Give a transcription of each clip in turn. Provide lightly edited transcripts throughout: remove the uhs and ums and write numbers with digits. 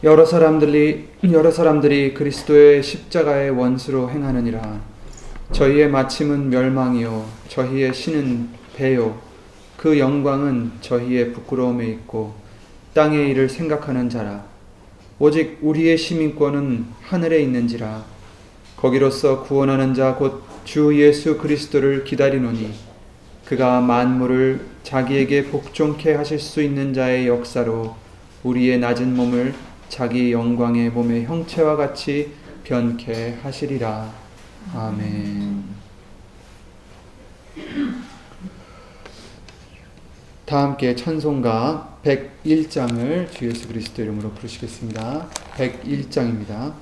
여러 사람들이 그리스도의 십자가의 원수로 행하느니라. 저희의 마침은 멸망이요 저희의 신은 배요 그 영광은 저희의 부끄러움에 있고 땅의 일을 생각하는 자라. 오직 우리의 시민권은 하늘에 있는지라. 거기로서 구원하는 자 곧 주 예수 그리스도를 기다리노니 그가 만물을 자기에게 복종케 하실 수 있는 자의 역사로 우리의 낮은 몸을 자기 영광의 몸의 형체와 같이 변케 하시리라. 아멘. 다 함께 찬송가 101장을 주 예수 그리스도 이름으로 부르시겠습니다. 101장입니다.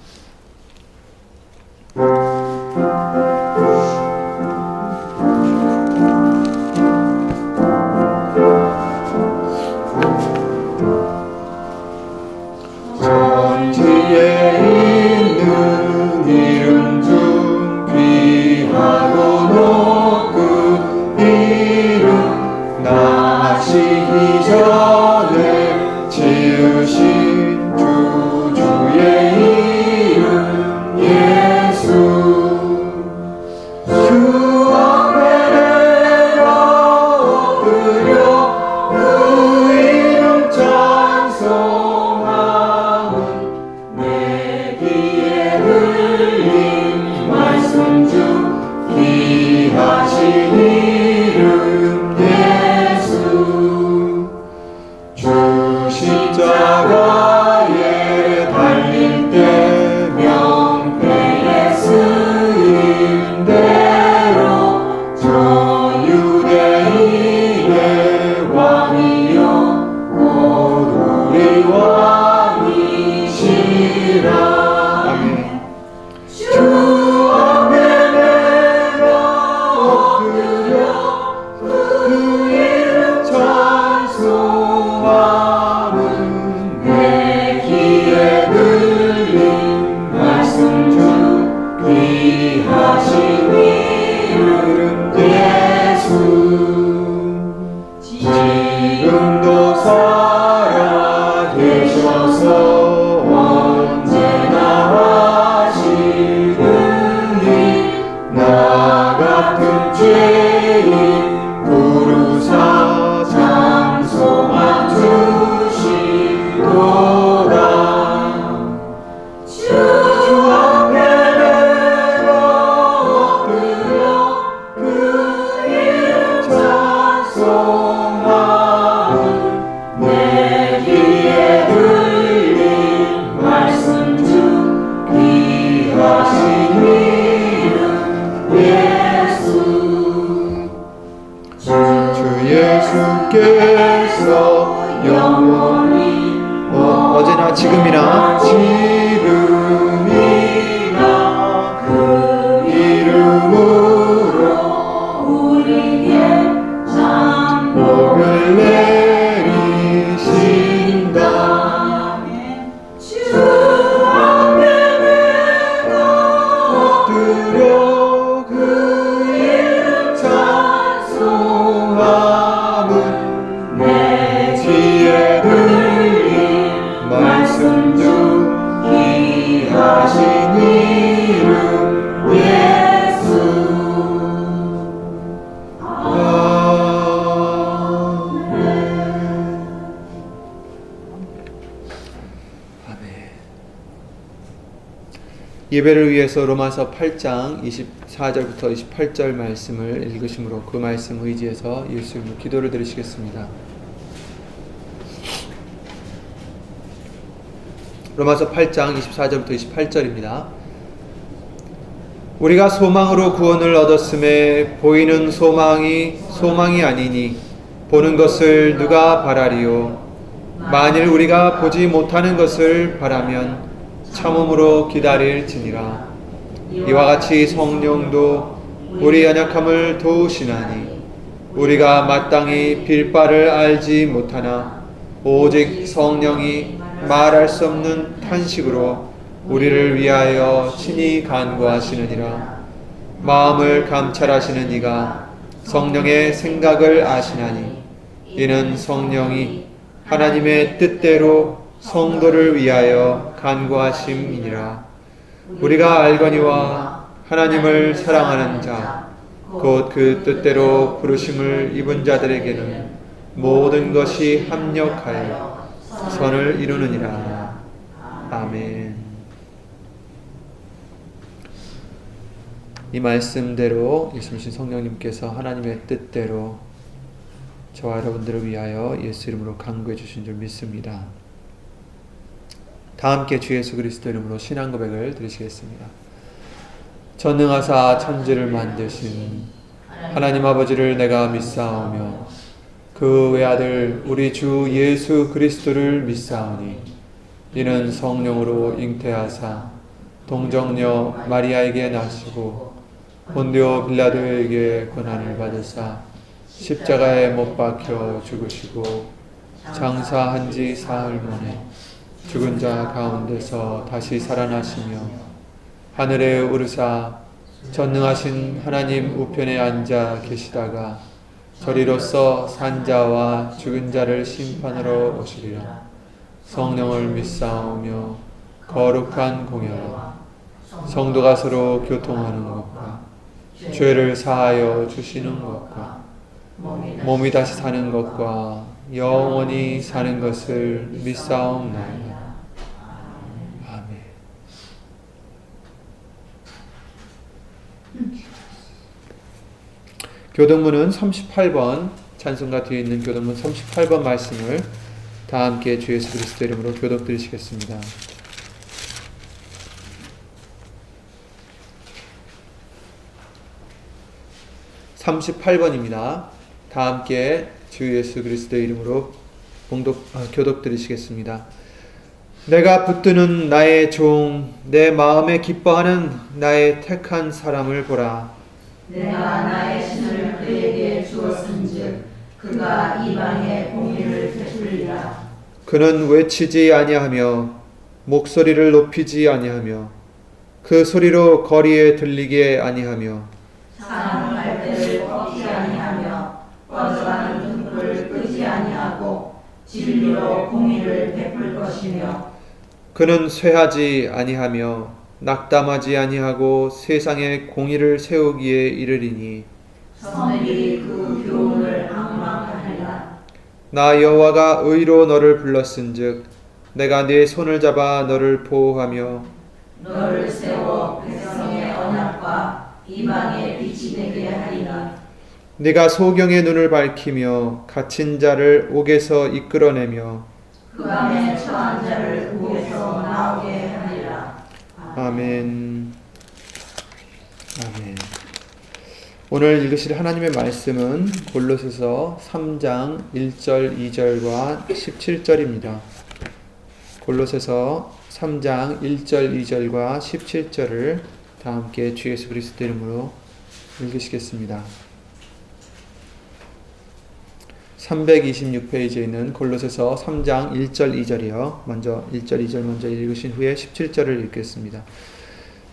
어제나 지금이나 그 이름으로 우리에게 참 복을 내리신다. 주 앞에 내가 엎드려 그 이름 찬송함은 내 귀에 들린 말씀 중 귀하신 이름 예수. 아멘. 예배를 위해서 로마서 8장 24절부터 28절 말씀을 읽으심으로 그 말씀 의지해서 예수님을 기도를 드리시겠습니다. 로마서 8장 24절부터 28절입니다. 우리가 소망으로 구원을 얻었음에 보이는 소망이 아니니 보는 것을 누가 바라리요. 만일 우리가 보지 못하는 것을 바라면 참음으로 기다릴지니라. 이와 같이 성령도 우리 연약함을 도우시나니 우리가 마땅히 빌 바를 알지 못하나 오직 성령이 말할 수 없는 탄식으로 우리를 위하여 친히 간구하시느니라. 마음을 감찰하시는 이가 성령의 생각을 아시나니 이는 성령이 하나님의 뜻대로 성도를 위하여 간구하심이니라. 우리가 알거니와 하나님을 사랑하는 자 곧 그 뜻대로 부르심을 입은 자들에게는 모든 것이 합력하여 선을 이루느니라. 아멘. 이 말씀대로 예수님 성령님께서 하나님의 뜻대로 저와 여러분들을 위하여 예수 이름으로 간구해 주신 줄 믿습니다. 다 함께 주 예수 그리스도 이름으로 신앙 고백을 드리시겠습니다. 전능하사 천지를 만드신 하나님 아버지를 내가 믿사오며 그 외아들 우리 주 예수 그리스도를 믿사오니 이는 성령으로 잉태하사 동정녀 마리아에게 나시고 본디오 빌라도에게 고난을 받으사 십자가에 못 박혀 죽으시고 장사한 지 사흘 만에 죽은 자 가운데서 다시 살아나시며 하늘에 오르사 전능하신 하나님 우편에 앉아 계시다가 저리로서 산자와 죽은 자를 심판하러 오시리라. 성령을 믿사오며 거룩한 공예와 성도가 서로 교통하는 것과 죄를 사하여 주시는 것과 몸이 다시 사는 것과 영원히 사는 것을 믿사옵나이다. 교동문은 38번 찬송가 뒤에 있는 교동문 38번 말씀을 다 함께 주 예수 그리스도 이름으로 교독 드리시겠습니다. 38번입니다. 다 함께 주 예수 그리스도 이름으로 교독 드리시겠습니다. 내가 붙드는 나의 종, 내 마음에 기뻐하는 나의 택한 사람을 보라. 내가 나의 신을 그에게 주었은즉 그가 이방에 공의를 베풀리라. 그는 외치지 아니하며 목소리를 높이지 아니하며 그 소리로 거리에 들리게 아니하며 사는 갈대를 꺾지 아니하며 꺼져가는 등불을 끄지 아니하고 진리로 공의를 베풀 것이며 그는 쇠하지 아니하며 낙담하지 아니하고 세상에 공의를 세우기에 이르리니 선들이 그 교훈을 앙망하리라. 나 여호와가 의로 너를 불렀은즉 내가 네 손을 잡아 너를 보호하며 너를 세워 백성의 언약과 이방의 빛이 되게 하리라. 네가 소경의 눈을 밝히며 갇힌 자를 옥에서 이끌어내며 그 밤에 처한 자를 옥에서 나오게 하리라. 아멘. 아멘. 오늘 읽으실 하나님의 말씀은 골로새서 3장 1절 2절과 17절입니다. 골로새서 3장 1절 2절과 17절을 다 함께 주 예수 그리스도 이름으로 읽으시겠습니다. 326페이지에 있는 골로새서 3장 1절 2절이요. 먼저 1절 2절 먼저 읽으신 후에 17절을 읽겠습니다.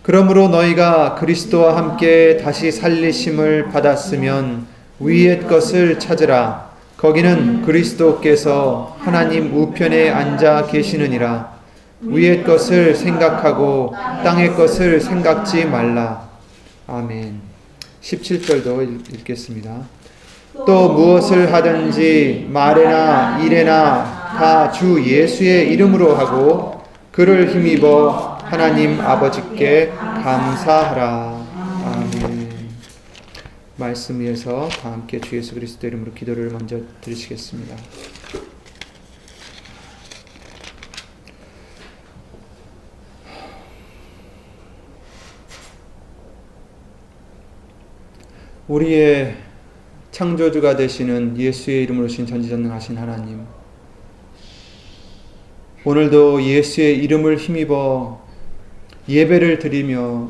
그러므로 너희가 그리스도와 함께 다시 살리심을 받았으면 위의 것을 찾으라. 거기는 그리스도께서 하나님 우편에 앉아 계시느니라. 위의 것을 생각하고 땅의 것을 생각지 말라. 아멘. 17절도 읽겠습니다. 또 무엇을 하든지 말에나 일에나 다 주 예수의 이름으로 하고 그를 힘입어 하나님 아버지께 감사하라. 아멘. 말씀 위에서 다 함께 주 예수 그리스도 이름으로 기도를 먼저 드리시겠습니다. 우리의 창조주가 되시는 예수의 이름으로 신 전지전능하신 하나님, 오늘도 예수의 이름을 힘입어 예배를 드리며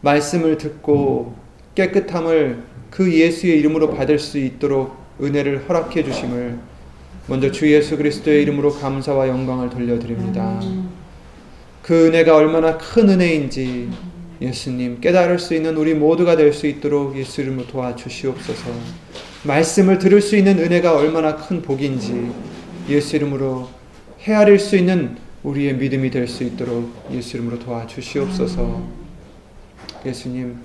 말씀을 듣고 깨끗함을 그 예수의 이름으로 받을 수 있도록 은혜를 허락해 주심을 먼저 주 예수 그리스도의 이름으로 감사와 영광을 돌려드립니다. 그 은혜가 얼마나 큰 은혜인지 예수님 깨달을 수 있는 우리 모두가 될 수 있도록 예수 이름으로 도와주시옵소서. 말씀을 들을 수 있는 은혜가 얼마나 큰 복인지 예수 이름으로 헤아릴 수 있는 우리의 믿음이 될 수 있도록 예수 이름으로 도와주시옵소서. 예수님,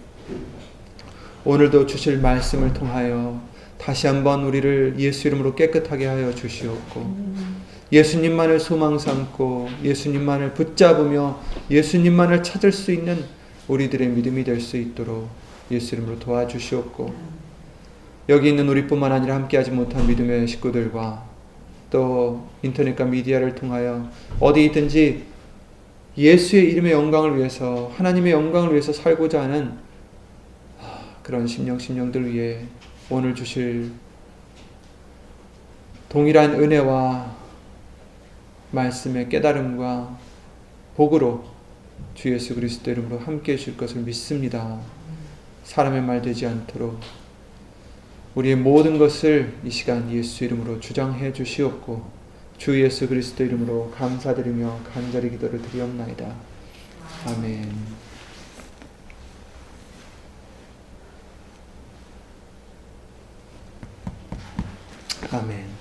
오늘도 주실 말씀을 통하여 다시 한번 우리를 예수 이름으로 깨끗하게 하여 주시옵고, 예수님만을 소망 삼고 예수님만을 붙잡으며 예수님만을 찾을 수 있는 우리들의 믿음이 될 수 있도록 예수 이름으로 도와주시옵고, 여기 있는 우리뿐만 아니라 함께하지 못한 믿음의 식구들과 또 인터넷과 미디어를 통하여 어디 있든지 예수의 이름의 영광을 위해서, 하나님의 영광을 위해서 살고자 하는 그런 심령들 위해 오늘 주실 동일한 은혜와 말씀의 깨달음과 복으로 주 예수 그리스도 이름으로 함께해 주실 것을 믿습니다. 사람의 말 되지 않도록 우리의 모든 것을 이 시간 예수 이름으로 주장해 주시옵고, 주 예수 그리스도 이름으로 감사드리며 간절히 기도를 드리옵나이다. 아멘. 아멘.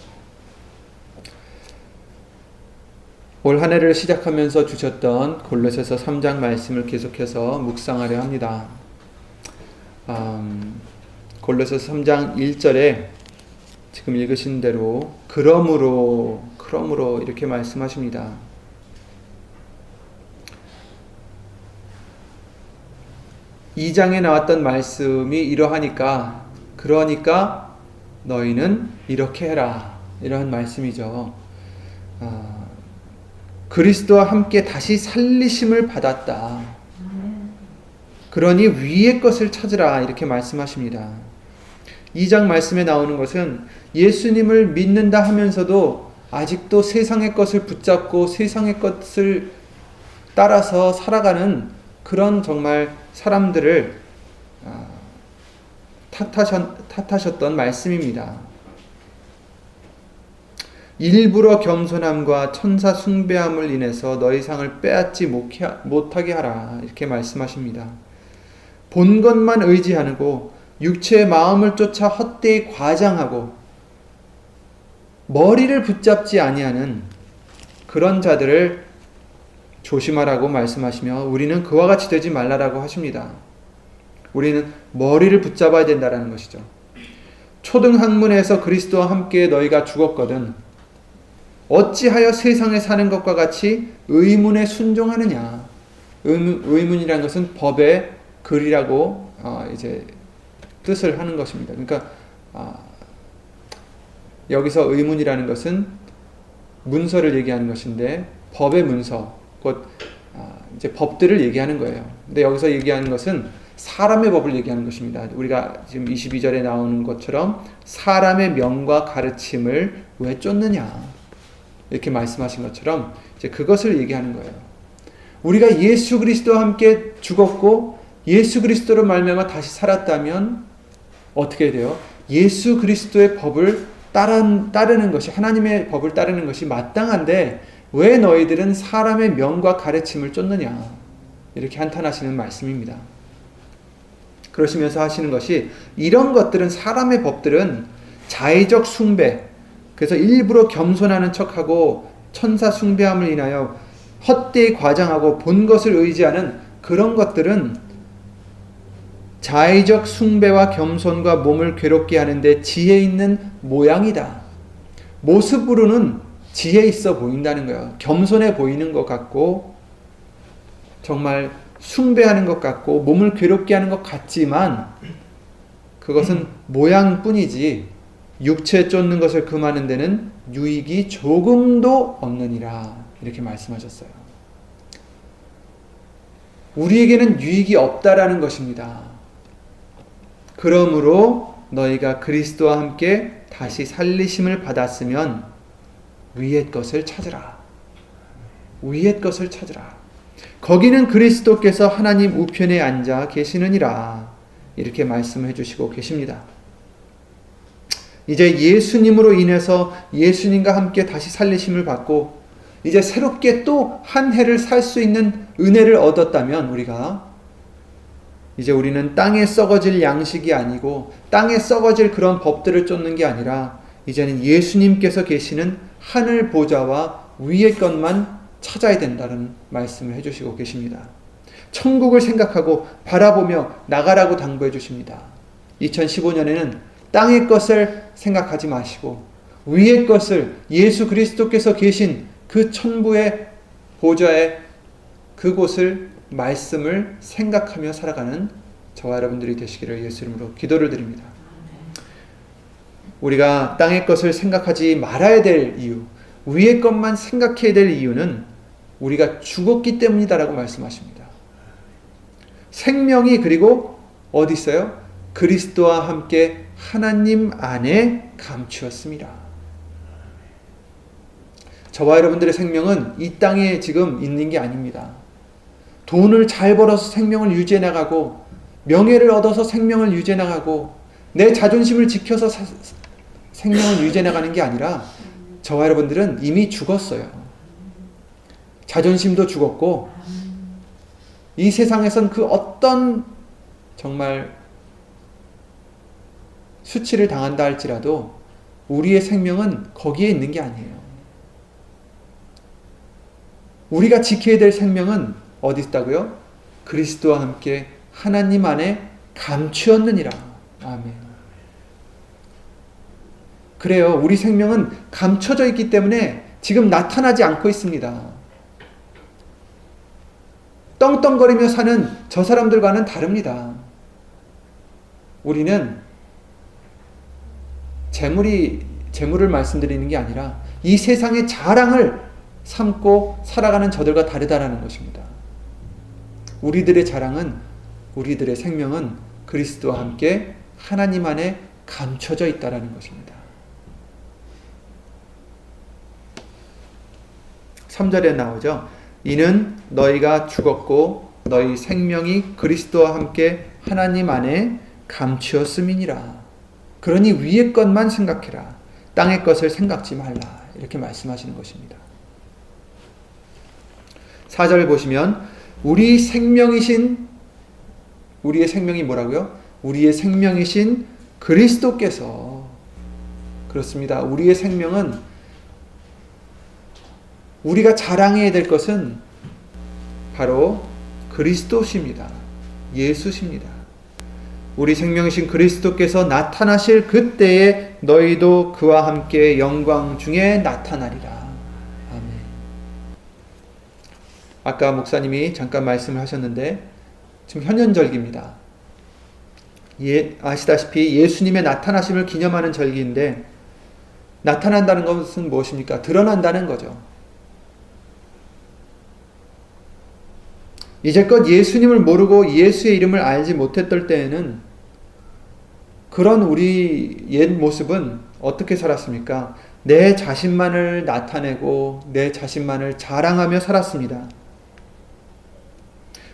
올 한 해를 시작하면서 주셨던 골로새서 3장 말씀을 계속해서 묵상하려 합니다. 골로새서 3장 1절에 지금 읽으신 대로 그러므로 이렇게 말씀하십니다. 이 장에 나왔던 말씀이 이러하니까, 그러니까 너희는 이렇게 해라, 이러한 말씀이죠. 그리스도와 함께 다시 살리심을 받았다. 그러니 위의 것을 찾으라, 이렇게 말씀하십니다. 2장 말씀에 나오는 것은 예수님을 믿는다 하면서도 아직도 세상의 것을 붙잡고 세상의 것을 따라서 살아가는 그런 정말 사람들을 탓하셨던 말씀입니다. 일부러 겸손함과 천사 숭배함을 인해서 너희 상을 빼앗지 못하게 하라, 이렇게 말씀하십니다. 본 것만 의지하고 육체의 마음을 쫓아 헛되이 과장하고 머리를 붙잡지 아니하는 그런 자들을 조심하라고 말씀하시며, 우리는 그와 같이 되지 말라라고 하십니다. 우리는 머리를 붙잡아야 된다는 것이죠. 초등학문에서 그리스도와 함께 너희가 죽었거든 어찌하여 세상에 사는 것과 같이 의문에 순종하느냐. 의문이라는 것은 법의 글이라고 이제 뜻을 하는 것입니다. 그러니까 여기서 의문이라는 것은 문서를 얘기하는 것인데, 법의 문서, 곧 이제 법들을 얘기하는 거예요. 근데 여기서 얘기하는 것은 사람의 법을 얘기하는 것입니다. 우리가 지금 22절에 나오는 것처럼 사람의 명과 가르침을 왜 쫓느냐, 이렇게 말씀하신 것처럼 이제 그것을 얘기하는 거예요. 우리가 예수 그리스도와 함께 죽었고 예수 그리스도로 말미암아 다시 살았다면 어떻게 돼요? 예수 그리스도의 법을 따르는 것이, 하나님의 법을 따르는 것이 마땅한데 왜 너희들은 사람의 명과 가르침을 쫓느냐, 이렇게 한탄하시는 말씀입니다. 그러시면서 하시는 것이, 이런 것들은, 사람의 법들은 자의적 숭배, 그래서 일부러 겸손하는 척하고 천사 숭배함을 인하여 헛되이 과장하고 본 것을 의지하는 그런 것들은 자의적 숭배와 겸손과 몸을 괴롭게 하는데 지혜 있는 모양이다. 모습으로는 지혜 있어 보인다는 거예요. 겸손해 보이는 것 같고 정말 숭배하는 것 같고 몸을 괴롭게 하는 것 같지만 그것은 모양뿐이지 육체 쫓는 것을 금하는 데는 유익이 조금도 없느니라, 이렇게 말씀하셨어요. 우리에게는 유익이 없다라는 것입니다. 그러므로 너희가 그리스도와 함께 다시 살리심을 받았으면 위의 것을 찾으라. 위의 것을 찾으라. 거기는 그리스도께서 하나님 우편에 앉아 계시느니라, 이렇게 말씀해 주시고 계십니다. 이제 예수님으로 인해서 예수님과 함께 다시 살리심을 받고 이제 새롭게 또 한 해를 살 수 있는 은혜를 얻었다면, 우리는 땅에 썩어질 양식이 아니고 땅에 썩어질 그런 법들을 쫓는 게 아니라 이제는 예수님께서 계시는 하늘 보좌와 위의 것만 찾아야 된다는 말씀을 해주시고 계십니다. 천국을 생각하고 바라보며 나가라고 당부해 주십니다. 2015년에는 땅의 것을 생각하지 마시고 위의 것을, 예수 그리스도께서 계신 그 천부의 보좌의 그곳을, 말씀을 생각하며 살아가는 저와 여러분들이 되시기를 예수 이름으로 기도를 드립니다. 우리가 땅의 것을 생각하지 말아야 될 이유, 위의 것만 생각해야 될 이유는 우리가 죽었기 때문이다라고 말씀하십니다. 생명이 그리고 어디 있어요? 그리스도와 함께 하나님 안에 감추었습니다. 저와 여러분들의 생명은 이 땅에 지금 있는 게 아닙니다. 돈을 잘 벌어서 생명을 유지해 나가고, 명예를 얻어서 생명을 유지해 나가고, 내 자존심을 지켜서 생명을 유지해 나가는 게 아니라 저와 여러분들은 이미 죽었어요. 자존심도 죽었고, 이 세상에선 그 어떤 정말 수치를 당한다 할지라도 우리의 생명은 거기에 있는 게 아니에요. 우리가 지켜야 될 생명은 어디 있다고요? 그리스도와 함께 하나님 안에 감추었느니라. 아멘. 그래요. 우리 생명은 감춰져 있기 때문에 지금 나타나지 않고 있습니다. 떵떵거리며 사는 저 사람들과는 다릅니다. 우리는 재물을 말씀드리는 게 아니라 이 세상의 자랑을 삼고 살아가는 저들과 다르다라는 것입니다. 우리들의 자랑은, 우리들의 생명은 그리스도와 함께 하나님 안에 감춰져 있다라는 것입니다. 3절에 나오죠. 이는 너희가 죽었고 너희 생명이 그리스도와 함께 하나님 안에 감추었음이니라. 그러니 위의 것만 생각해라. 땅의 것을 생각지 말라. 이렇게 말씀하시는 것입니다. 4절 보시면 우리의 생명이 뭐라고요? 우리의 생명이신 그리스도께서, 그렇습니다. 우리의 생명은, 우리가 자랑해야 될 것은 바로 그리스도십니다. 예수십니다. 우리 생명이신 그리스도께서 나타나실 그때에 너희도 그와 함께 영광 중에 나타나리라. 아멘. 아까 목사님이 잠깐 말씀을 하셨는데 지금 현현절기입니다. 아시다시피 예수님의 나타나심을 기념하는 절기인데, 나타난다는 것은 무엇입니까? 드러난다는 거죠. 이제껏 예수님을 모르고 예수의 이름을 알지 못했던 때에는 그런 우리 옛 모습은 어떻게 살았습니까? 내 자신만을 나타내고 내 자신만을 자랑하며 살았습니다.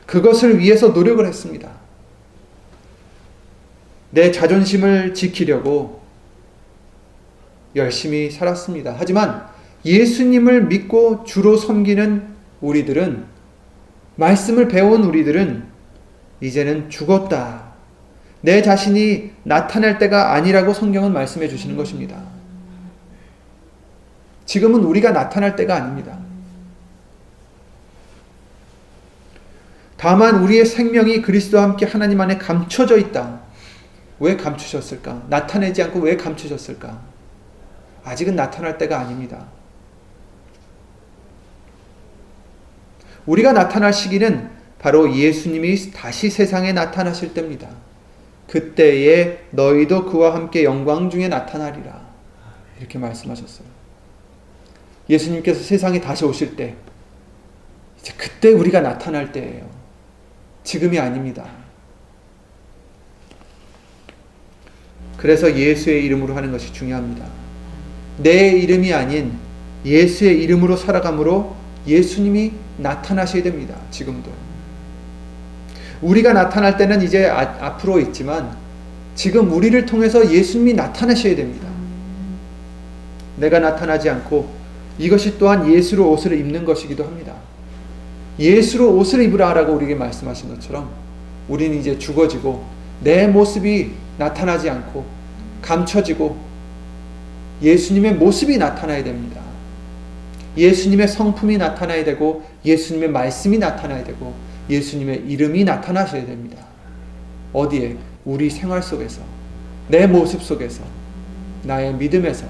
그것을 위해서 노력을 했습니다. 내 자존심을 지키려고 열심히 살았습니다. 하지만 예수님을 믿고 주로 섬기는 우리들은, 말씀을 배운 우리들은 이제는 죽었다. 내 자신이 나타날 때가 아니라고 성경은 말씀해 주시는 것입니다. 지금은 우리가 나타날 때가 아닙니다. 다만 우리의 생명이 그리스도와 함께 하나님 안에 감춰져 있다. 왜 감추셨을까? 나타내지 않고 왜 감추셨을까? 아직은 나타날 때가 아닙니다. 우리가 나타날 시기는 바로 예수님이 다시 세상에 나타나실 때입니다. 그때에 너희도 그와 함께 영광 중에 나타나리라. 이렇게 말씀하셨어요. 예수님께서 세상에 다시 오실 때, 이제 그때 우리가 나타날 때예요. 지금이 아닙니다. 그래서 예수의 이름으로 하는 것이 중요합니다. 내 이름이 아닌 예수의 이름으로 살아감으로 예수님이 나타나셔야 됩니다. 지금도. 우리가 나타날 때는 이제 앞으로 있지만 지금 우리를 통해서 예수님이 나타나셔야 됩니다. 내가 나타나지 않고, 이것이 또한 예수로 옷을 입는 것이기도 합니다. 예수로 옷을 입으라라고 우리에게 말씀하신 것처럼 우리는 이제 죽어지고 내 모습이 나타나지 않고 감춰지고 예수님의 모습이 나타나야 됩니다. 예수님의 성품이 나타나야 되고 예수님의 말씀이 나타나야 되고 예수님의 이름이 나타나셔야 됩니다. 어디에? 우리 생활 속에서, 내 모습 속에서, 나의 믿음에서.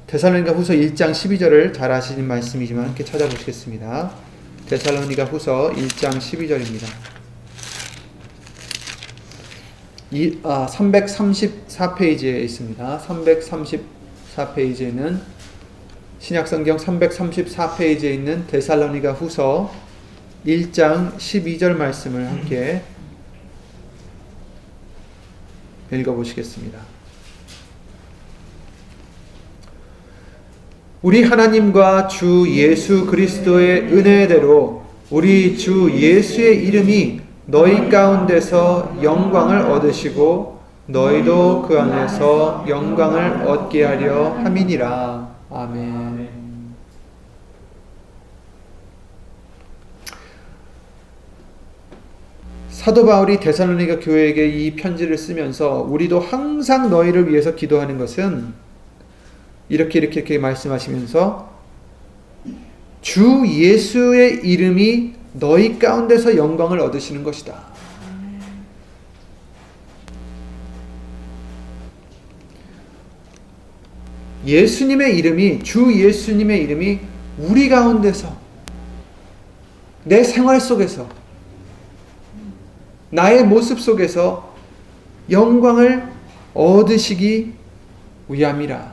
데살로니가 후서 1장 12절을 잘 아시는 말씀이지만 함께 찾아보시겠습니다. 데살로니가 후서 1장 12절입니다. 334페이지에 있습니다. 334페이지에는 신약성경 334페이지에 있는 데살로니가 후서 1장 12절 말씀을 함께 읽어보시겠습니다. 우리 하나님과 주 예수 그리스도의 은혜대로 우리 주 예수의 이름이 너희 가운데서 영광을 얻으시고 너희도 그 안에서 영광을 얻게 하려 함이니라. 아멘. 사도 바울이 데살로니가 교회에게 이 편지를 쓰면서 우리도 항상 너희를 위해서 기도하는 것은 이렇게 말씀하시면서 주 예수의 이름이 너희 가운데서 영광을 얻으시는 것이다. 예수님의 이름이, 주 예수님의 이름이 우리 가운데서, 내 생활 속에서, 나의 모습 속에서 영광을 얻으시기 위함이라.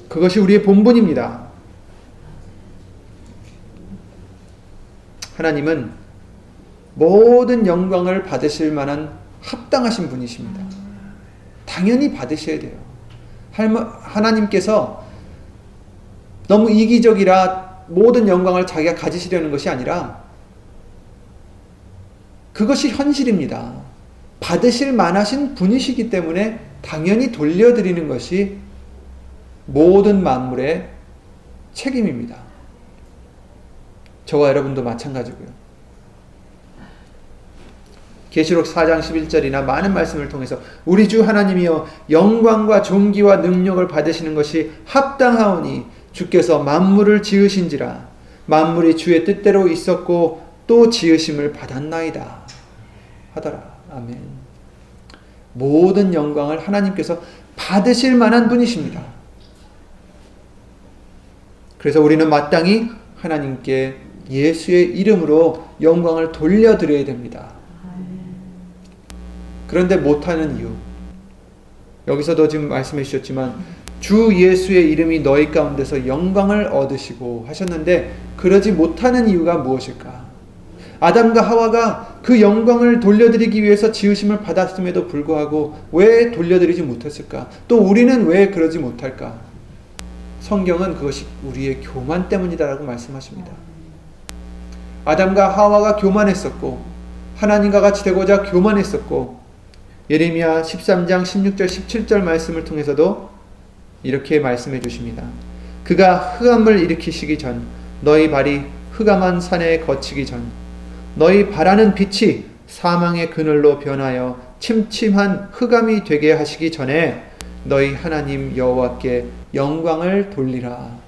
그것이 우리의 본분입니다. 하나님은 모든 영광을 받으실 만한 합당하신 분이십니다. 당연히 받으셔야 돼요. 하나님께서 너무 이기적이라 모든 영광을 자기가 가지시려는 것이 아니라 그것이 현실입니다. 받으실 만하신 분이시기 때문에 당연히 돌려드리는 것이 모든 만물의 책임입니다. 저와 여러분도 마찬가지고요. 계시록 4장 11절이나 많은 말씀을 통해서 우리 주 하나님이여 영광과 존귀와 능력을 받으시는 것이 합당하오니 주께서 만물을 지으신지라 만물이 주의 뜻대로 있었고 또 지으심을 받았나이다 하더라. 아멘. 모든 영광을 하나님께서 받으실 만한 분이십니다. 그래서 우리는 마땅히 하나님께 예수의 이름으로 영광을 돌려드려야 됩니다. 그런데 못하는 이유, 여기서도 지금 말씀해 주셨지만 주 예수의 이름이 너희 가운데서 영광을 얻으시고 하셨는데 그러지 못하는 이유가 무엇일까? 아담과 하와가 그 영광을 돌려드리기 위해서 지으심을 받았음에도 불구하고 왜 돌려드리지 못했을까? 또 우리는 왜 그러지 못할까? 성경은 그것이 우리의 교만 때문이다라고 말씀하십니다. 아담과 하와가 교만했었고 하나님과 같이 되고자 교만했었고 예레미야 13장 16절 17절 말씀을 통해서도 이렇게 말씀해 주십니다. 그가 흑암을 일으키시기 전 너희 발이 흑암한 산에 거치기 전 너희 바라는 빛이 사망의 그늘로 변하여 침침한 흑암이 되게 하시기 전에 너희 하나님 여호와께 영광을 돌리라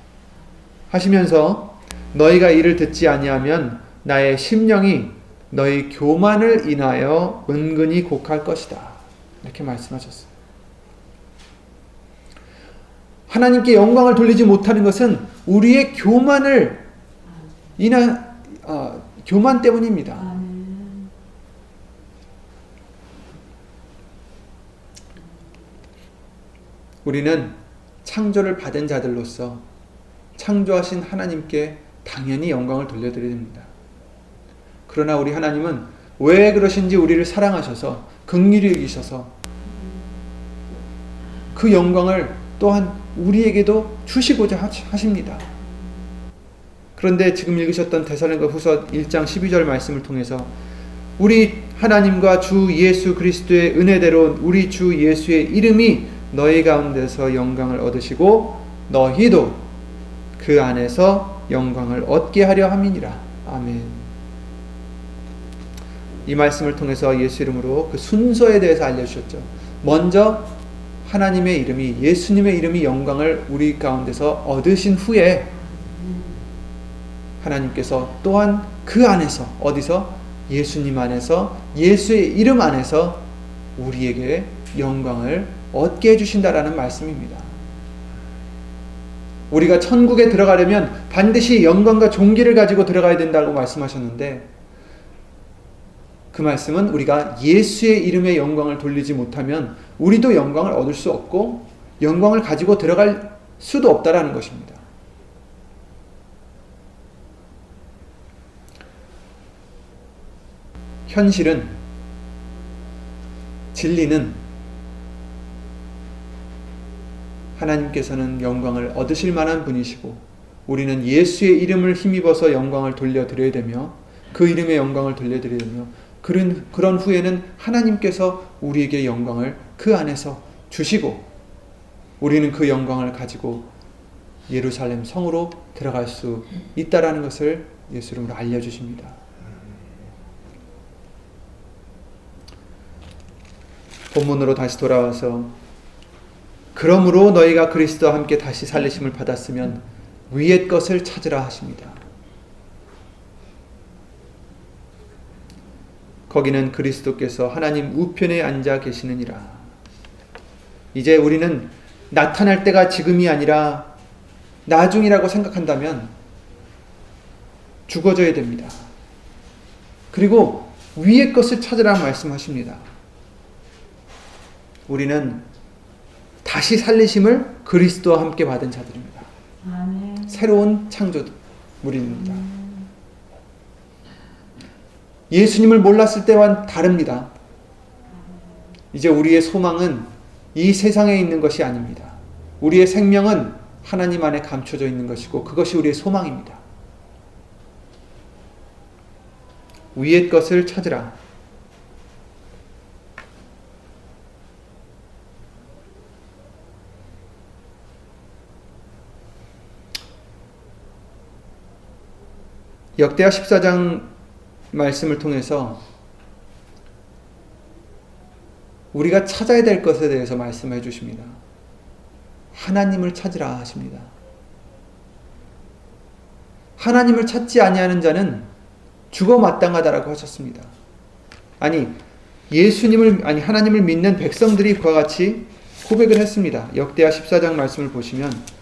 하시면서 너희가 이를 듣지 아니하면 나의 심령이 너희 교만을 인하여 은근히 곡할 것이다. 이렇게 말씀하셨어요. 하나님께 영광을 돌리지 못하는 것은 우리의 교만 때문입니다. 우리는 창조를 받은 자들로서 창조하신 하나님께 당연히 영광을 돌려드려야 됩니다. 그러나 우리 하나님은 왜 그러신지 우리를 사랑하셔서 긍휼히 여기셔서 그 영광을 또한 우리에게도 주시고자 하십니다. 그런데 지금 읽으셨던 데살로니가 후서 1장 12절 말씀을 통해서 우리 하나님과 주 예수 그리스도의 은혜대로 우리 주 예수의 이름이 너희 가운데서 영광을 얻으시고 너희도 그 안에서 영광을 얻게 하려 함이니라. 아멘. 이 말씀을 통해서 예수 이름으로 그 순서에 대해서 알려주셨죠. 먼저 하나님의 이름이, 예수님의 이름이 영광을 우리 가운데서 얻으신 후에 하나님께서 또한 그 안에서, 어디서? 예수님 안에서, 예수의 이름 안에서 우리에게 영광을 얻게 해주신다라는 말씀입니다. 우리가 천국에 들어가려면 반드시 영광과 존귀를 가지고 들어가야 된다고 말씀하셨는데, 그 말씀은 우리가 예수의 이름의 영광을 돌리지 못하면 우리도 영광을 얻을 수 없고 영광을 가지고 들어갈 수도 없다라는 것입니다. 현실은, 진리는 하나님께서는 영광을 얻으실 만한 분이시고 우리는 예수의 이름을 힘입어서 영광을 돌려드려야 되며 그 이름의 영광을 돌려드려야 되며 그런 후에는 하나님께서 우리에게 영광을 그 안에서 주시고 우리는 그 영광을 가지고 예루살렘 성으로 들어갈 수 있다라는 것을 예수 이름으로 알려주십니다. 본문으로 다시 돌아와서 그러므로 너희가 그리스도와 함께 다시 살리심을 받았으면 위의 것을 찾으라 하십니다. 거기는 그리스도께서 하나님 우편에 앉아 계시느니라. 이제 우리는 나타날 때가 지금이 아니라 나중이라고 생각한다면 죽어져야 됩니다. 그리고 위의 것을 찾으라 말씀하십니다. 우리는 다시 살리심을 그리스도와 함께 받은 자들입니다. 아멘. 새로운 창조물입니다. 예수님을 몰랐을 때와는 다릅니다. 이제 우리의 소망은 이 세상에 있는 것이 아닙니다. 우리의 생명은 하나님 안에 감춰져 있는 것이고 그것이 우리의 소망입니다. 위의 것을 찾으라. 역대하 14장 말씀을 통해서 우리가 찾아야 될 것에 대해서 말씀해 주십니다. 하나님을 찾으라 하십니다. 하나님을 찾지 아니하는 자는 죽어 마땅하다라고 하셨습니다. 하나님을 믿는 백성들이 그와 같이 고백을 했습니다. 역대하 14장 말씀을 보시면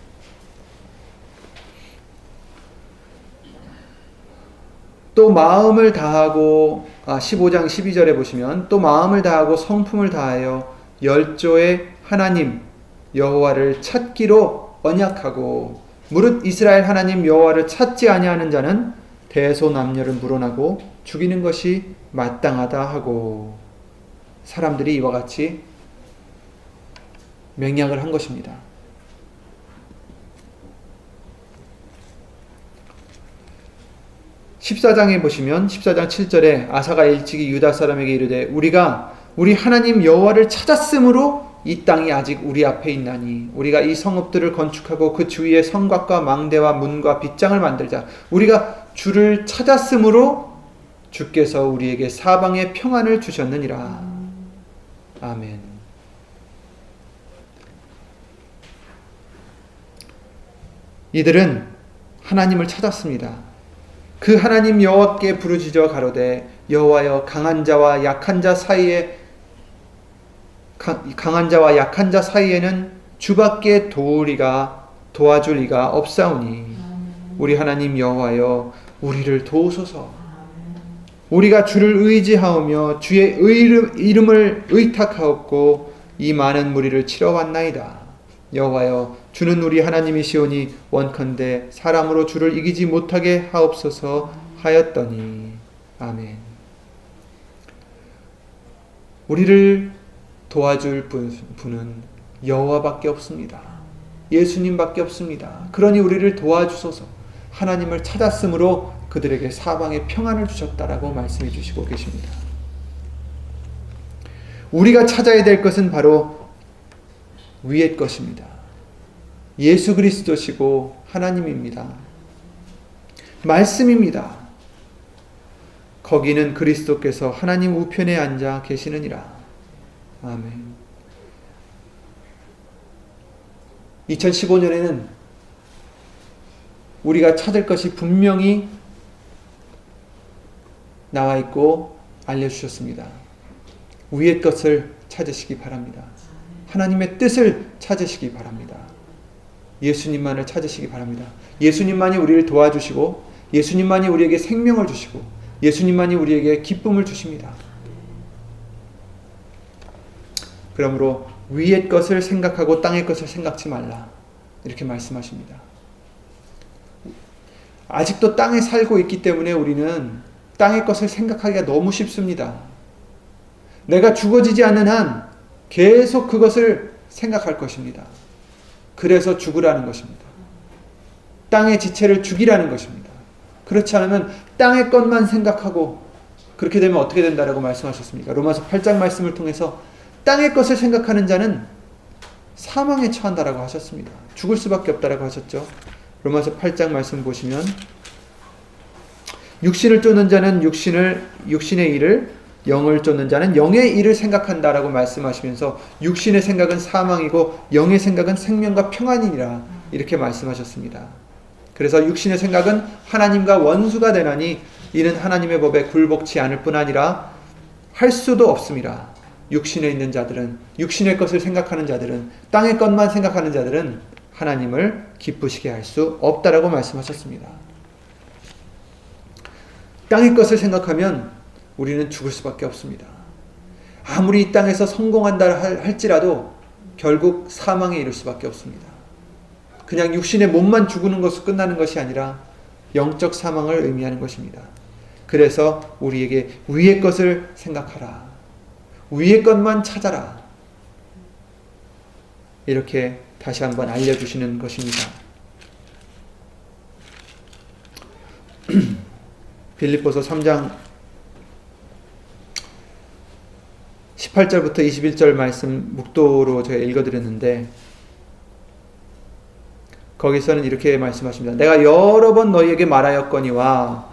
또 마음을 다하고 15장 12절에 보시면 또 마음을 다하고 성품을 다하여 열조의 하나님 여호와를 찾기로 언약하고 무릇 이스라엘 하나님 여호와를 찾지 아니하는 자는 대소남녀를 물어나고 죽이는 것이 마땅하다 하고 사람들이 이와 같이 맹약을 한 것입니다. 14장에 보시면 14장 7절에 아사가 일찍이 유다 사람에게 이르되 우리 하나님 여호와를 찾았으므로 이 땅이 아직 우리 앞에 있나니 우리가 이 성읍들을 건축하고 그 주위에 성곽과 망대와 문과 빗장을 만들자. 우리가 주를 찾았으므로 주께서 우리에게 사방에 평안을 주셨느니라. 아멘. 이들은 하나님을 찾았습니다. 그 하나님 여호와께 부르짖어 가로되 여호와여 강한 자와 약한 자 사이에는 주밖에 도와줄 이가 없사오니 우리 하나님 여호와여 우리를 도우소서. 우리가 주를 의지하오며 주의 이름을 의탁하옵고 이 많은 무리를 치러 왔나이다. 여호와여 주는 우리 하나님이시오니 원컨대 사람으로 주를 이기지 못하게 하옵소서 하였더니 아멘. 우리를 도와줄 분은 여호와밖에 없습니다. 예수님밖에 없습니다. 그러니 우리를 도와주소서. 하나님을 찾았으므로 그들에게 사방에 평안을 주셨다라고 말씀해 주시고 계십니다. 우리가 찾아야 될 것은 바로 위의 것입니다. 예수 그리스도시고 하나님입니다. 말씀입니다. 거기는 그리스도께서 하나님 우편에 앉아 계시느니라. 아멘. 2015년에는 우리가 찾을 것이 분명히 나와 있고 알려주셨습니다. 위의 것을 찾으시기 바랍니다. 하나님의 뜻을 찾으시기 바랍니다. 예수님만을 찾으시기 바랍니다. 예수님만이 우리를 도와주시고 예수님만이 우리에게 생명을 주시고 예수님만이 우리에게 기쁨을 주십니다. 그러므로 위의 것을 생각하고 땅의 것을 생각지 말라, 이렇게 말씀하십니다. 아직도 땅에 살고 있기 때문에 우리는 땅의 것을 생각하기가 너무 쉽습니다. 내가 죽어지지 않는 한 계속 그것을 생각할 것입니다. 그래서 죽으라는 것입니다. 땅의 지체를 죽이라는 것입니다. 그렇지 않으면 땅의 것만 생각하고, 그렇게 되면 어떻게 된다라고 말씀하셨습니까? 로마서 8장 말씀을 통해서 땅의 것을 생각하는 자는 사망에 처한다라고 하셨습니다. 죽을 수밖에 없다라고 하셨죠. 로마서 8장 말씀 보시면 육신을 쫓는 자는 육신의 일을, 영을 쫓는 자는 영의 일을 생각한다라고 말씀하시면서 육신의 생각은 사망이고 영의 생각은 생명과 평안이니라, 이렇게 말씀하셨습니다. 그래서 육신의 생각은 하나님과 원수가 되나니 이는 하나님의 법에 굴복치 않을 뿐 아니라 할 수도 없습니다. 육신에 있는 자들은, 육신의 것을 생각하는 자들은, 땅의 것만 생각하는 자들은 하나님을 기쁘시게 할 수 없다라고 말씀하셨습니다. 땅의 것을 생각하면 우리는 죽을 수밖에 없습니다. 아무리 이 땅에서 성공한다 할지라도 결국 사망에 이를 수밖에 없습니다. 그냥 육신의 몸만 죽는 것으로 끝나는 것이 아니라 영적 사망을 의미하는 것입니다. 그래서 우리에게 위의 것을 생각하라, 위의 것만 찾아라, 이렇게 다시 한번 알려주시는 것입니다. 빌립보서 3장 18절부터 21절 말씀 묵도로 제가 읽어드렸는데, 거기서는 이렇게 말씀하십니다. 내가 여러 번 너희에게 말하였거니와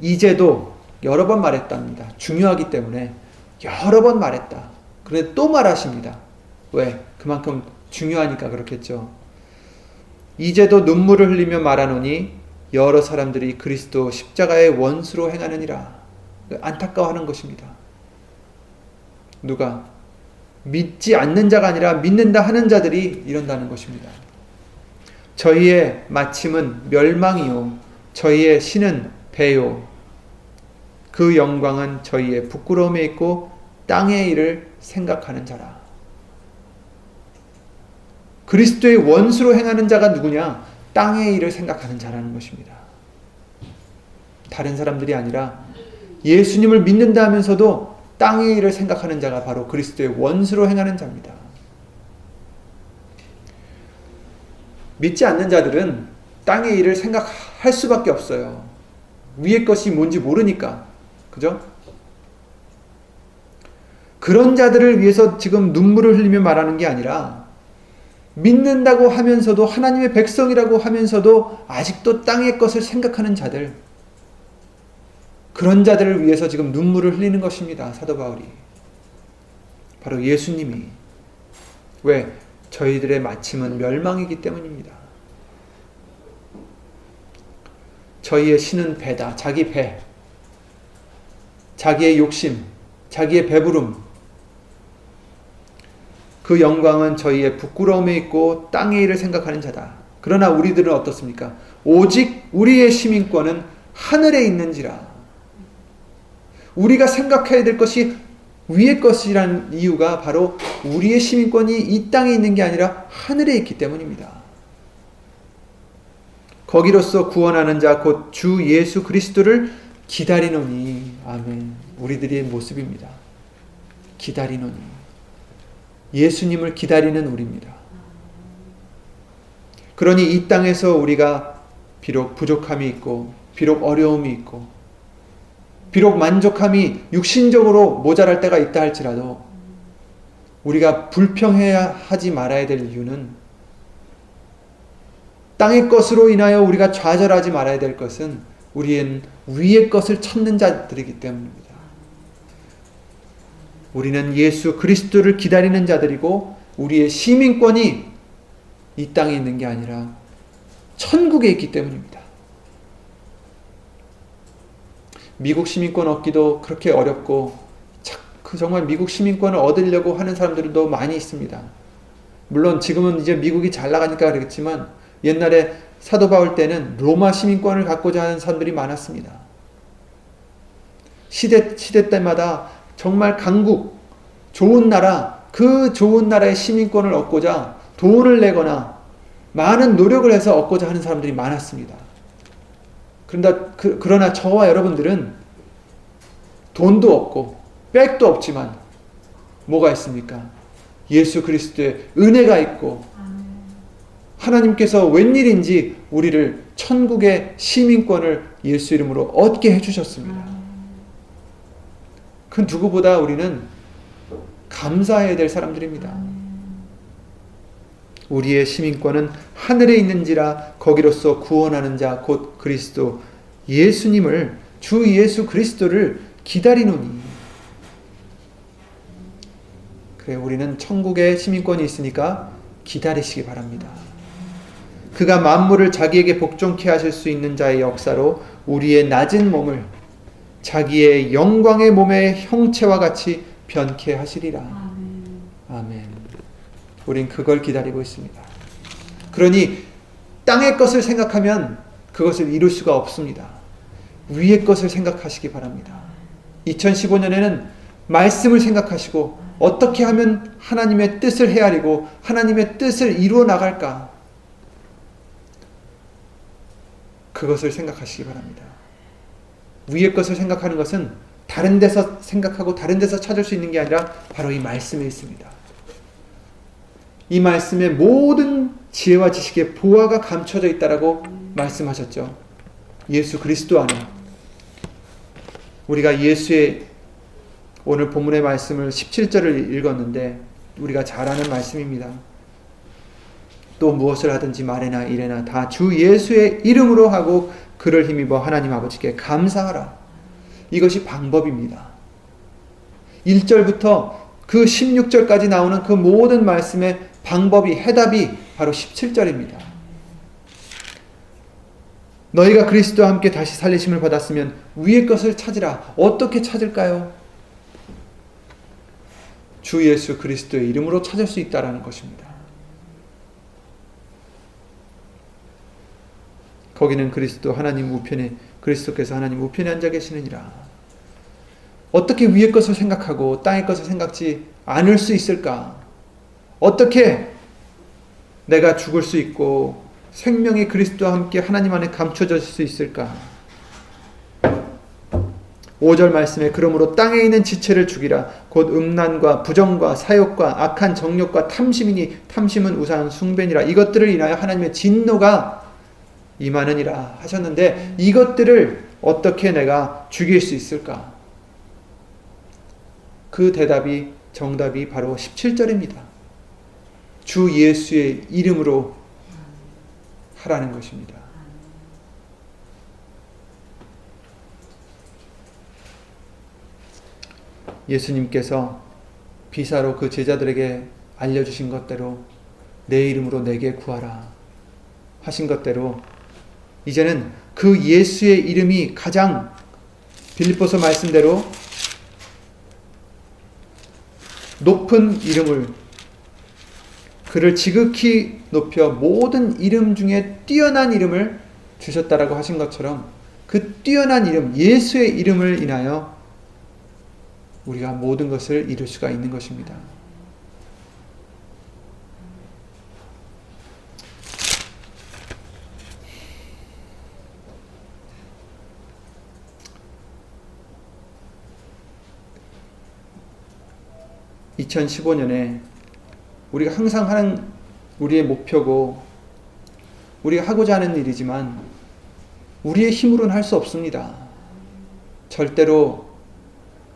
이제도, 여러 번 말했답니다. 중요하기 때문에 여러 번 말했다. 그런데 또 말하십니다. 왜? 그만큼 중요하니까 그렇겠죠. 이제도 눈물을 흘리며 말하노니 여러 사람들이 그리스도 십자가의 원수로 행하느니라. 안타까워하는 것입니다. 누가? 믿지 않는 자가 아니라 믿는다 하는 자들이 이런다는 것입니다. 저희의 마침은 멸망이요 저희의 신은 배요 그 영광은 저희의 부끄러움에 있고 땅의 일을 생각하는 자라. 그리스도의 원수로 행하는 자가 누구냐? 땅의 일을 생각하는 자라는 것입니다. 다른 사람들이 아니라 예수님을 믿는다 하면서도 땅의 일을 생각하는 자가 바로 그리스도의 원수로 행하는 자입니다. 믿지 않는 자들은 땅의 일을 생각할 수밖에 없어요. 위의 것이 뭔지 모르니까. 그죠? 그런 자들을 위해서 지금 눈물을 흘리며 말하는 게 아니라, 믿는다고 하면서도, 하나님의 백성이라고 하면서도 아직도 땅의 것을 생각하는 자들, 그런 자들을 위해서 지금 눈물을 흘리는 것입니다. 사도 바울이. 바로 예수님이. 왜? 저희들의 마침은 멸망이기 때문입니다. 저희의 신은 배다. 자기 배. 자기의 욕심, 자기의 배부름. 그 영광은 저희의 부끄러움에 있고 땅의 일을 생각하는 자다. 그러나 우리들은 어떻습니까? 오직 우리의 시민권은 하늘에 있는지라. 우리가 생각해야 될 것이 위의 것이라는 이유가 바로 우리의 시민권이 이 땅에 있는 게 아니라 하늘에 있기 때문입니다. 거기로서 구원하는 자 곧 주 예수 그리스도를 기다리노니. 아멘. 우리들의 모습입니다. 기다리노니. 예수님을 기다리는 우리입니다. 그러니 이 땅에서 우리가 비록 부족함이 있고, 비록 어려움이 있고, 비록 만족함이 육신적으로 모자랄 때가 있다 할지라도 우리가 불평해야 하지 말아야 될 이유는, 땅의 것으로 인하여 우리가 좌절하지 말아야 될 것은 우리는 위의 것을 찾는 자들이기 때문입니다. 우리는 예수 그리스도를 기다리는 자들이고 우리의 시민권이 이 땅에 있는 게 아니라 천국에 있기 때문입니다. 미국 시민권 얻기도 그렇게 어렵고 정말 미국 시민권을 얻으려고 하는 사람들도 많이 있습니다. 물론 지금은 이제 미국이 잘 나가니까 그렇겠지만 옛날에 사도 바울 때는 로마 시민권을 갖고자 하는 사람들이 많았습니다. 시대 때마다 정말 강국, 좋은 나라, 그 좋은 나라의 시민권을 얻고자 돈을 내거나 많은 노력을 해서 얻고자 하는 사람들이 많았습니다. 그러나 저와 여러분들은 돈도 없고 백도 없지만 뭐가 있습니까? 예수 그리스도의 은혜가 있고 하나님께서 웬일인지 우리를 천국의 시민권을 예수 이름으로 얻게 해주셨습니다. 그 누구보다 우리는 감사해야 될 사람들입니다. 우리의 시민권은 하늘에 있는지라 거기로서 구원하는 자 곧 그리스도 예수님을 주 예수 그리스도를 기다리노니. 그래 우리는 천국의 시민권이 있으니까 기다리시기 바랍니다. 그가 만물을 자기에게 복종케 하실 수 있는 자의 역사로 우리의 낮은 몸을 자기의 영광의 몸의 형체와 같이 변케 하시리라. 아멘. 우린 그걸 기다리고 있습니다. 그러니 땅의 것을 생각하면 그것을 이룰 수가 없습니다. 위의 것을 생각하시기 바랍니다. 2015년에는 말씀을 생각하시고 어떻게 하면 하나님의 뜻을 헤아리고 하나님의 뜻을 이루어 나갈까? 그것을 생각하시기 바랍니다. 위의 것을 생각하는 것은 다른 데서 생각하고 다른 데서 찾을 수 있는 게 아니라 바로 이 말씀에 있습니다. 이 말씀에 모든 지혜와 지식의 보화가 감춰져 있다라고 말씀하셨죠. 예수 그리스도 안에. 우리가 예수의 오늘 본문의 말씀을 17절을 읽었는데 우리가 잘 아는 말씀입니다. 또 무엇을 하든지 말이나 이래나 다 주 예수의 이름으로 하고 그를 힘입어 하나님 아버지께 감사하라. 이것이 방법입니다. 1절부터 그 16절까지 나오는 그 모든 말씀의 방법이 해답이 바로 17절입니다. 너희가 그리스도와 함께 다시 살리심을 받았으면 위의 것을 찾으라. 어떻게 찾을까요? 주 예수 그리스도의 이름으로 찾을 수 있다라는 것입니다. 거기는 그리스도 하나님 우편에 그리스도께서 하나님 우편에 앉아 계시느니라. 어떻게 위의 것을 생각하고 땅의 것을 생각지 않을 수 있을까? 어떻게 내가 죽을 수 있고 생명이 그리스도와 함께 하나님 안에 감춰질 수 있을까? 5절 말씀에 그러므로 땅에 있는 지체를 죽이라. 곧 음란과 부정과 사욕과 악한 정욕과 탐심이니 탐심은 우상 숭배니라. 이것들을 인하여 하나님의 진노가 임하느니라 하셨는데 이것들을 어떻게 내가 죽일 수 있을까? 그 대답이 정답이 바로 17절입니다. 주 예수의 이름으로 하라는 것입니다. 예수님께서 비사로 그 제자들에게 알려주신 것대로 내 이름으로 내게 구하라 하신 것대로 이제는 그 예수의 이름이 가장 빌립보서 말씀대로 높은 이름을 그를 지극히 높여 모든 이름 중에 뛰어난 이름을 주셨다라고 하신 것처럼 그 뛰어난 이름 예수의 이름을 인하여 우리가 모든 것을 이룰 수가 있는 것입니다. (2015년에) 우리가 항상 하는 우리의 목표고 우리가 하고자 하는 일이지만 우리의 힘으로는 할 수 없습니다. 절대로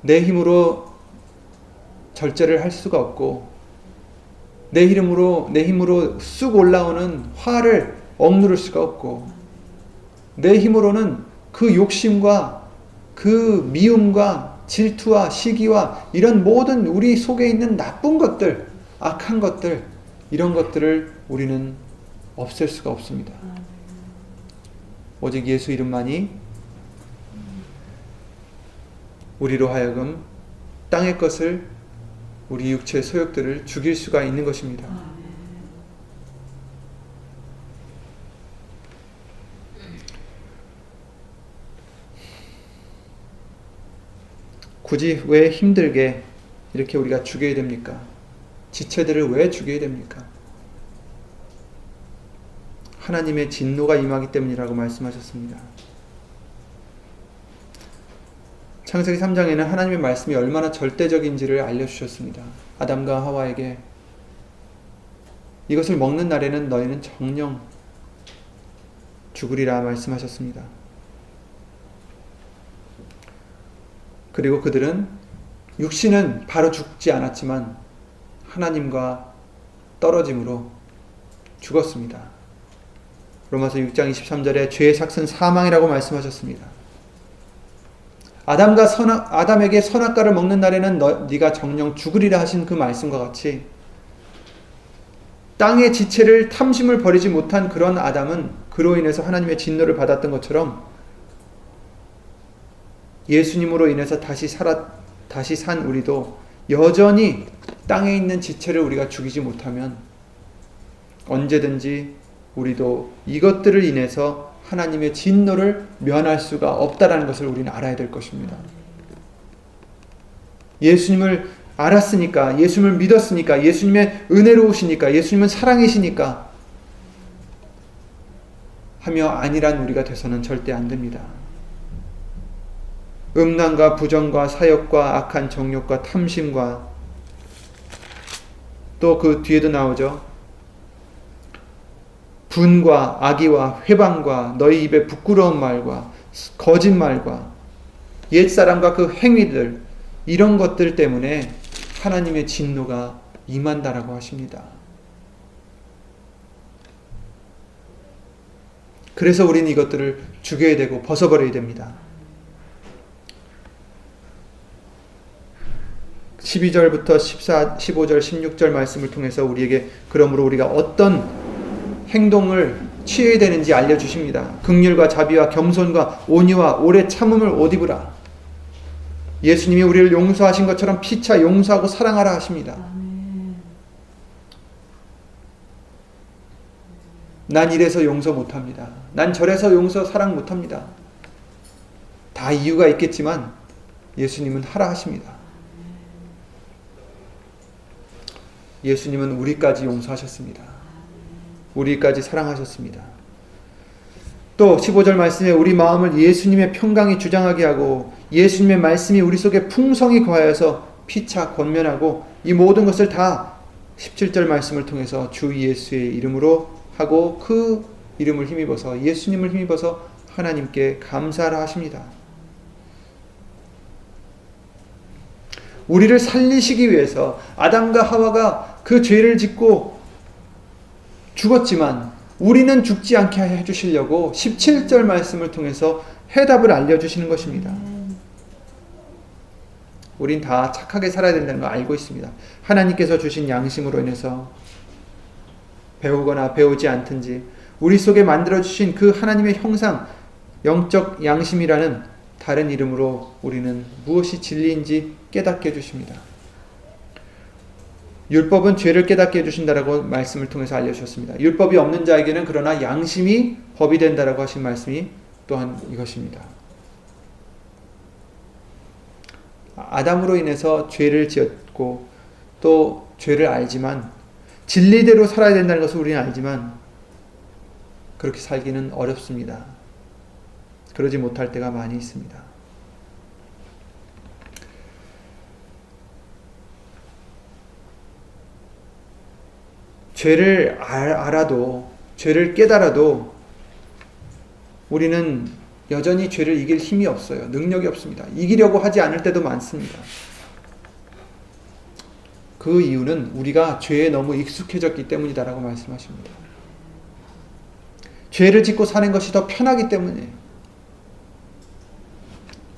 내 힘으로 절제를 할 수가 없고 내 힘으로 쑥 올라오는 화를 억누를 수가 없고 내 힘으로는 그 욕심과 그 미움과 질투와 시기와 이런 모든 우리 속에 있는 나쁜 것들, 악한 것들, 이런 것들을 우리는 없앨 수가 없습니다. 오직 예수 이름만이 우리로 하여금 땅의 것을, 우리 육체의 소욕들을 죽일 수가 있는 것입니다. 굳이 왜 힘들게 이렇게 우리가 죽여야 됩니까? 지체들을 왜 죽여야 됩니까? 하나님의 진노가 임하기 때문이라고 말씀하셨습니다. 창세기 3장에는 하나님의 말씀이 얼마나 절대적인지를 알려주셨습니다. 아담과 하와에게 이것을 먹는 날에는 너희는 정령 죽으리라 말씀하셨습니다. 그리고 그들은 육신은 바로 죽지 않았지만 하나님과 떨어짐으로 죽었습니다. 로마서 6장 23절에 죄의 삭은 사망이라고 말씀하셨습니다. 아담에게 선악과를 먹는 날에는 네가 정령 죽으리라 하신 그 말씀과 같이 땅의 지체를 탐심을 버리지 못한 그런 아담은 그로 인해서 하나님의 진노를 받았던 것처럼 예수님으로 인해서 다시 산 우리도 여전히 땅에 있는 지체를 우리가 죽이지 못하면 언제든지 우리도 이것들을 인해서 하나님의 진노를 면할 수가 없다라는 것을 우리는 알아야 될 것입니다. 예수님을 알았으니까, 예수님을 믿었으니까, 예수님의 은혜로우시니까, 예수님은 사랑이시니까 하며 아니란 우리가 돼서는 절대 안 됩니다. 음란과 부정과 사욕과 악한 정욕과 탐심과 또 그 뒤에도 나오죠. 분과 악의와 회방과 너희 입에 부끄러운 말과 거짓말과 옛사람과 그 행위들, 이런 것들 때문에 하나님의 진노가 임한다라고 하십니다. 그래서 우리는 이것들을 죽여야 되고 벗어버려야 됩니다. 12절부터 15절, 16절 말씀을 통해서 우리에게 그러므로 우리가 어떤 행동을 취해야 되는지 알려주십니다. 긍휼과 자비와 겸손과 온유와 오래 참음을 옷 입으라. 예수님이 우리를 용서하신 것처럼 피차 용서하고 사랑하라 하십니다. 난 이래서 용서 못합니다. 난 저래서 용서 사랑 못합니다. 다 이유가 있겠지만 예수님은 하라 하십니다. 예수님은 우리까지 용서하셨습니다. 우리까지 사랑하셨습니다. 또 15절 말씀에 우리 마음을 예수님의 평강이 주장하게 하고 예수님의 말씀이 우리 속에 풍성히 거하여서 피차 권면하고 이 모든 것을 다 17절 말씀을 통해서 주 예수의 이름으로 하고 그 이름을 힘입어서 예수님을 힘입어서 하나님께 감사하라 하십니다. 우리를 살리시기 위해서 아담과 하와가 그 죄를 짓고 죽었지만 우리는 죽지 않게 해주시려고 17절 말씀을 통해서 해답을 알려주시는 것입니다. 우린 다 착하게 살아야 된다는 걸 알고 있습니다. 하나님께서 주신 양심으로 인해서 배우거나 배우지 않든지 우리 속에 만들어주신 그 하나님의 형상, 영적 양심이라는 다른 이름으로 우리는 무엇이 진리인지 깨닫게 해주십니다. 율법은 죄를 깨닫게 해주신다라고 말씀을 통해서 알려주셨습니다. 율법이 없는 자에게는 그러나 양심이 법이 된다라고 하신 말씀이 또한 이것입니다. 아담으로 인해서 죄를 지었고 또 죄를 알지만 진리대로 살아야 된다는 것을 우리는 알지만 그렇게 살기는 어렵습니다. 그러지 못할 때가 많이 있습니다. 죄를 알아도, 죄를 깨달아도 우리는 여전히 죄를 이길 힘이 없어요. 능력이 없습니다. 이기려고 하지 않을 때도 많습니다. 그 이유는 우리가 죄에 너무 익숙해졌기 때문이다라고 말씀하십니다. 죄를 짓고 사는 것이 더 편하기 때문이에요.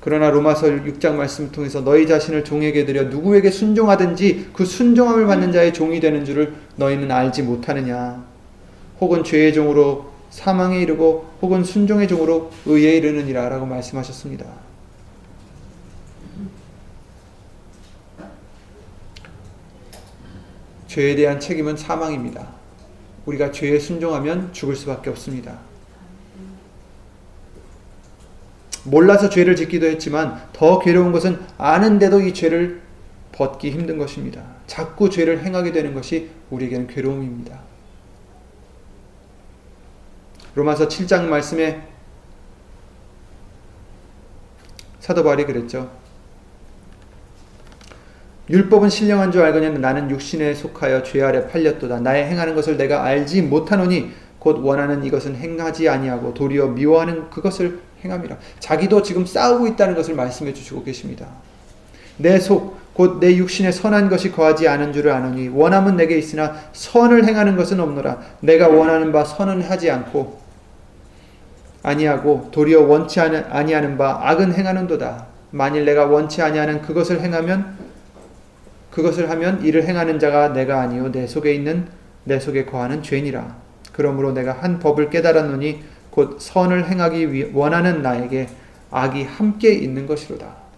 그러나 로마서 6장 말씀을 통해서 너희 자신을 종에게 드려 누구에게 순종하든지 그 순종함을 받는 자의 종이 되는 줄을 너희는 알지 못하느냐. 혹은 죄의 종으로 사망에 이르고 혹은 순종의 종으로 의에 이르느니라 라고 말씀하셨습니다. 죄에 대한 책임은 사망입니다. 우리가 죄에 순종하면 죽을 수밖에 없습니다. 몰라서 죄를 짓기도 했지만 더 괴로운 것은 아는데도 이 죄를 벗기 힘든 것입니다. 자꾸 죄를 행하게 되는 것이 우리에게는 괴로움입니다. 로마서 7장 말씀에 사도 바울이 그랬죠. 율법은 신령한 줄 알거니와 나는 육신에 속하여 죄 아래 팔렸도다. 나의 행하는 것을 내가 알지 못하노니 곧 원하는 이것은 행하지 아니하고 도리어 미워하는 그것을 행함이라. 자기도 지금 싸우고 있다는 것을 말씀해 주시고 계십니다. 내 속 곧 내 육신에 선한 것이 거하지 않은 줄을 아노니 원함은 내게 있으나 선을 행하는 것은 없노라. 내가 원하는 바 선은 하지 않고 아니하고 도리어 원치 아니하는 바 악은 행하는도다. 만일 내가 원치 아니하는 그것을 하면 이를 행하는 자가 내가 아니요 내 속에 거하는 죄니라. 그러므로 내가 한 법을 깨달았노니 곧 선을 행하기 원하는 나에게 악이 함께 있는 것이로다.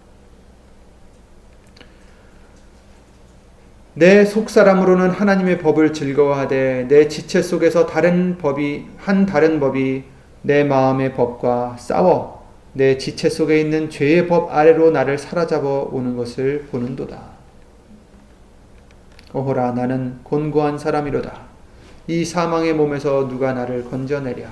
내 속사람으로는 하나님의 법을 즐거워하되 내 지체 속에서 다른 법이 내 마음의 법과 싸워 내 지체 속에 있는 죄의 법 아래로 나를 사로잡아 오는 것을 보는도다. 오호라 나는 곤고한 사람이로다. 이 사망의 몸에서 누가 나를 건져내랴.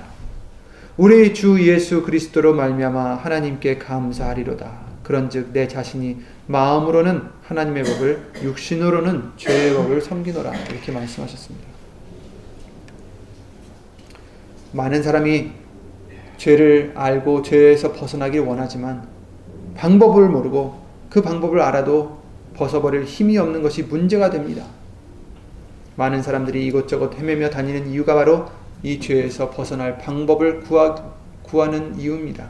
우리 주 예수 그리스도로 말미암아 하나님께 감사하리로다. 그런즉 내 자신이 마음으로는 하나님의 법을 육신으로는 죄의 법을 섬기노라. 이렇게 말씀하셨습니다. 많은 사람이 죄를 알고 죄에서 벗어나길 원하지만 방법을 모르고 그 방법을 알아도 벗어버릴 힘이 없는 것이 문제가 됩니다. 많은 사람들이 이곳저곳 헤매며 다니는 이유가 바로 이 죄에서 벗어날 방법을 구하는 이유입니다.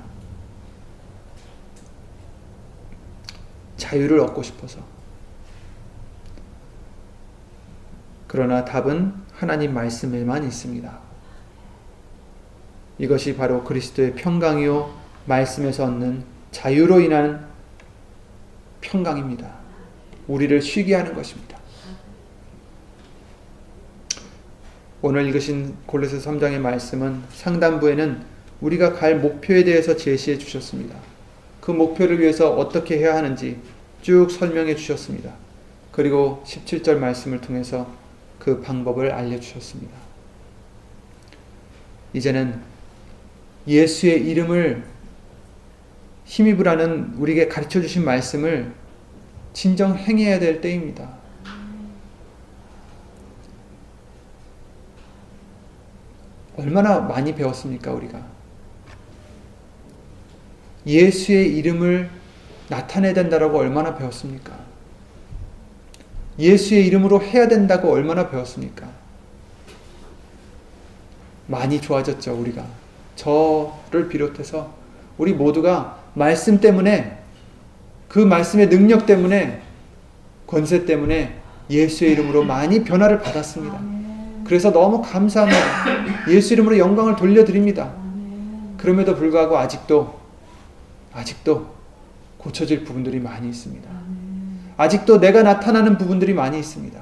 자유를 얻고 싶어서. 그러나 답은 하나님 말씀에만 있습니다. 이것이 바로 그리스도의 평강이요 말씀에서 얻는 자유로 인한 평강입니다. 우리를 쉬게 하는 것입니다. 오늘 읽으신 골로새 3장의 말씀은 상단부에는 우리가 갈 목표에 대해서 제시해 주셨습니다. 그 목표를 위해서 어떻게 해야 하는지 쭉 설명해 주셨습니다. 그리고 17절 말씀을 통해서 그 방법을 알려주셨습니다. 이제는 예수의 이름을 힘입으라는 우리에게 가르쳐 주신 말씀을 진정 행해야 될 때입니다. 얼마나 많이 배웠습니까, 우리가? 예수의 이름을 나타내야 된다고 얼마나 배웠습니까? 예수의 이름으로 해야 된다고 얼마나 배웠습니까? 많이 좋아졌죠, 우리가. 저를 비롯해서 우리 모두가 말씀 때문에, 그 말씀의 능력 때문에, 권세 때문에 예수의 이름으로 많이 변화를 받았습니다. 그래서 너무 감사합니다. 예수 이름으로 영광을 돌려드립니다. 그럼에도 불구하고 아직도 고쳐질 부분들이 많이 있습니다. 아직도 내가 나타나는 부분들이 많이 있습니다.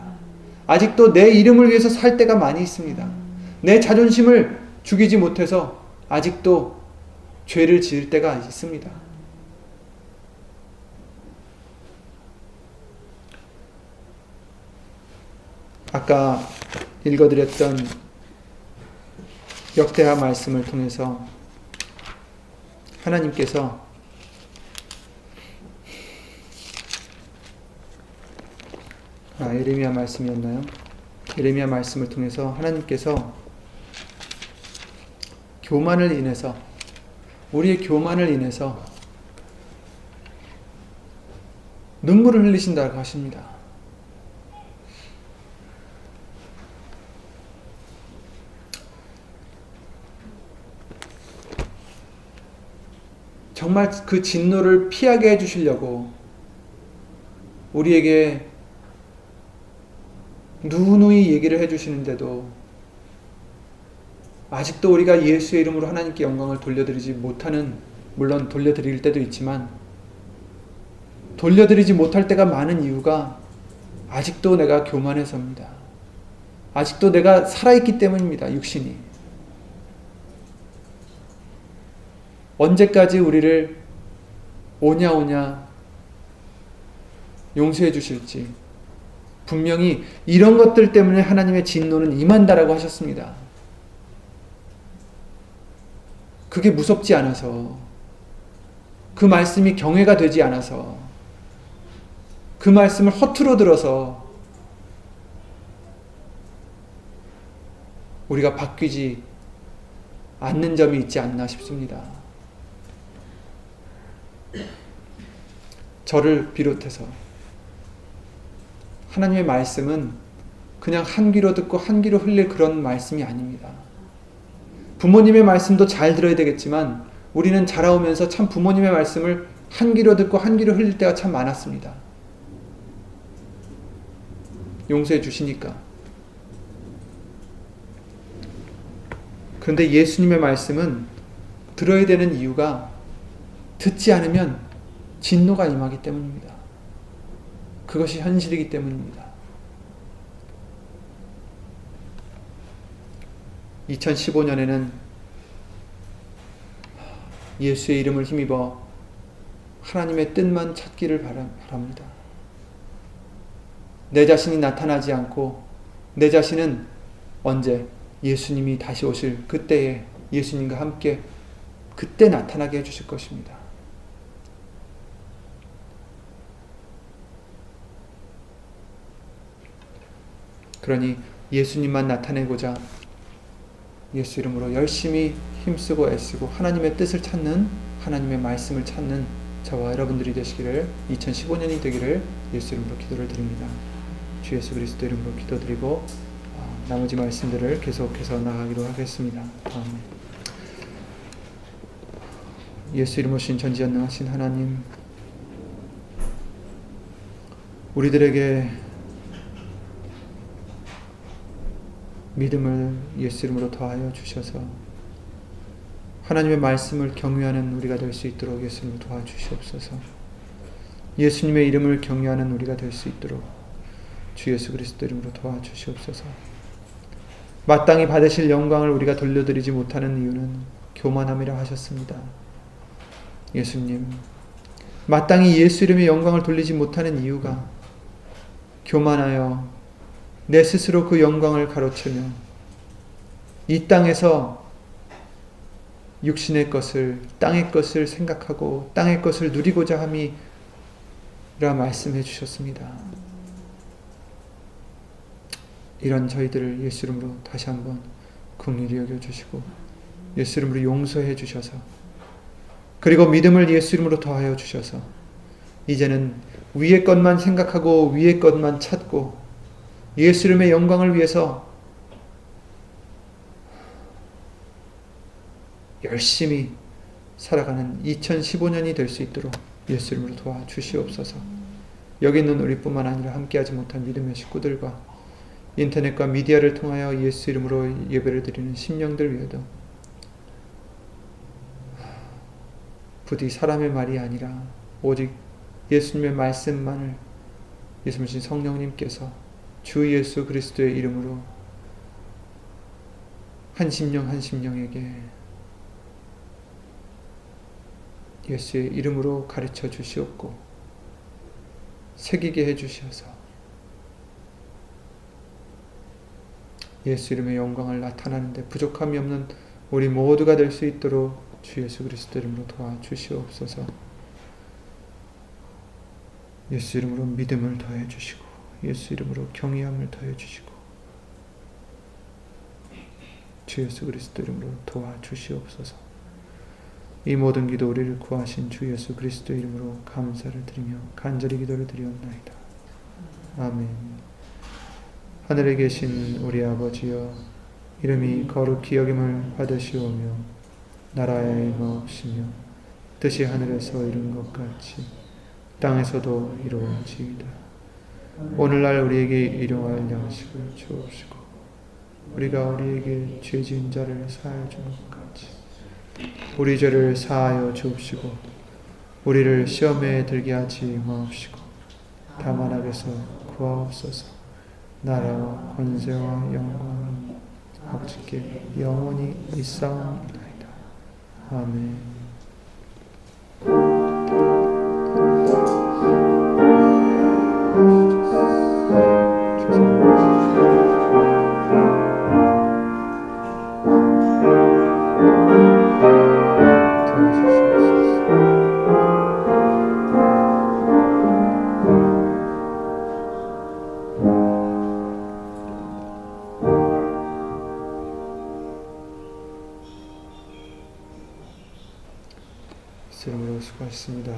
아직도 내 이름을 위해서 살 때가 많이 있습니다. 내 자존심을 죽이지 못해서 아직도 죄를 지을 때가 있습니다. 아까 읽어드렸던 역대하 말씀을 통해서 하나님께서 예레미야 말씀이었나요? 예레미야 말씀을 통해서 하나님께서 교만을 인해서, 우리의 교만을 인해서 눈물을 흘리신다고 하십니다. 정말 그 진노를 피하게 해주시려고 우리에게 누누이 얘기를 해주시는데도 아직도 우리가 예수의 이름으로 하나님께 영광을 돌려드리지 못하는, 물론 돌려드릴 때도 있지만 돌려드리지 못할 때가 많은 이유가 아직도 내가 교만해서입니다. 아직도 내가 살아있기 때문입니다. 육신이. 언제까지 우리를 오냐 용서해 주실지. 분명히 이런 것들 때문에 하나님의 진노는 임한다라고 하셨습니다. 그게 무섭지 않아서, 그 말씀이 경외가 되지 않아서, 그 말씀을 허투루 들어서 우리가 바뀌지 않는 점이 있지 않나 싶습니다. 저를 비롯해서 하나님의 말씀은 그냥 한 귀로 듣고 한 귀로 흘릴 그런 말씀이 아닙니다. 부모님의 말씀도 잘 들어야 되겠지만 우리는 자라오면서 참 부모님의 말씀을 한 귀로 듣고 한 귀로 흘릴 때가 참 많았습니다. 용서해 주시니까. 그런데 예수님의 말씀은 들어야 되는 이유가 듣지 않으면 진노가 임하기 때문입니다. 그것이 현실이기 때문입니다. 2015년에는 예수의 이름을 힘입어 하나님의 뜻만 찾기를 바랍니다. 내 자신이 나타나지 않고 내 자신은 언제 예수님이 다시 오실 그때에 예수님과 함께 그때 나타나게 해주실 것입니다. 그러니 예수님만 나타내고자 예수 이름으로 열심히 힘쓰고 애쓰고 하나님의 뜻을 찾는, 하나님의 말씀을 찾는 저와 여러분들이 되시기를, 2015년이 되기를 예수 이름으로 기도를 드립니다. 주 예수 그리스도 이름으로 기도드리고 나머지 말씀들을 계속해서 나가기로 하겠습니다. 예수 이름으로 신 전지전능하신 하나님, 우리들에게 믿음을 예수 이름으로 더하여 주셔서 하나님의 말씀을 경외하는 우리가 될 수 있도록 예수 이름으로 도와주시옵소서. 예수님의 이름을 경외하는 우리가 될 수 있도록 주 예수 그리스도 이름으로 도와주시옵소서. 마땅히 받으실 영광을 우리가 돌려드리지 못하는 이유는 교만함이라 하셨습니다. 예수님, 마땅히 예수 이름의 영광을 돌리지 못하는 이유가 교만하여 내 스스로 그 영광을 가로채며 이 땅에서 육신의 것을, 땅의 것을 생각하고 땅의 것을 누리고자 함이라 말씀해 주셨습니다. 이런 저희들을 예수 이름으로 다시 한번 긍휼히 여겨주시고 예수 이름으로 용서해 주셔서, 그리고 믿음을 예수 이름으로 더하여 주셔서 이제는 위의 것만 생각하고 위의 것만 찾고 예수 이름의 영광을 위해서 열심히 살아가는 2015년이 될 수 있도록 예수 이름으로 도와주시옵소서. 여기 있는 우리뿐만 아니라 함께하지 못한 믿음의 식구들과 인터넷과 미디어를 통하여 예수 이름으로 예배를 드리는 심령들 위에도 부디 사람의 말이 아니라 오직 예수님의 말씀만을 예수님 성령님께서 주 예수 그리스도의 이름으로 한 심령 한 심령에게 예수의 이름으로 가르쳐 주시옵고 새기게 해주셔서 예수 이름의 영광을 나타나는데 부족함이 없는 우리 모두가 될 수 있도록 주 예수 그리스도 이름으로 도와주시옵소서. 예수 이름으로 믿음을 더해 주시고 예수 이름으로 경외함을 더해 주시고 주 예수 그리스도 이름으로 도와주시옵소서. 이 모든 기도 우리를 구하신 주 예수 그리스도 이름으로 감사를 드리며 간절히 기도를 드리옵나이다. 아멘. 하늘에 계신 우리 아버지여, 이름이 거룩히 여김을 받으시오며 나라의 임하옵시며 뜻이 하늘에서 이룬 것 같이 땅에서도 이루어지이다. 오늘날 우리에게 일용할 양식을 주옵시고 우리가 우리에게 죄 지은 자를 사하여 준 것 같이 우리 죄를 사하여 주옵시고 우리를 시험에 들게 하지 마옵시고 다만 악에서 구하옵소서. 나라와 권세와 영광은 아버지께 영원히 있사옵나이다. 아멘. 수고하셨습니다.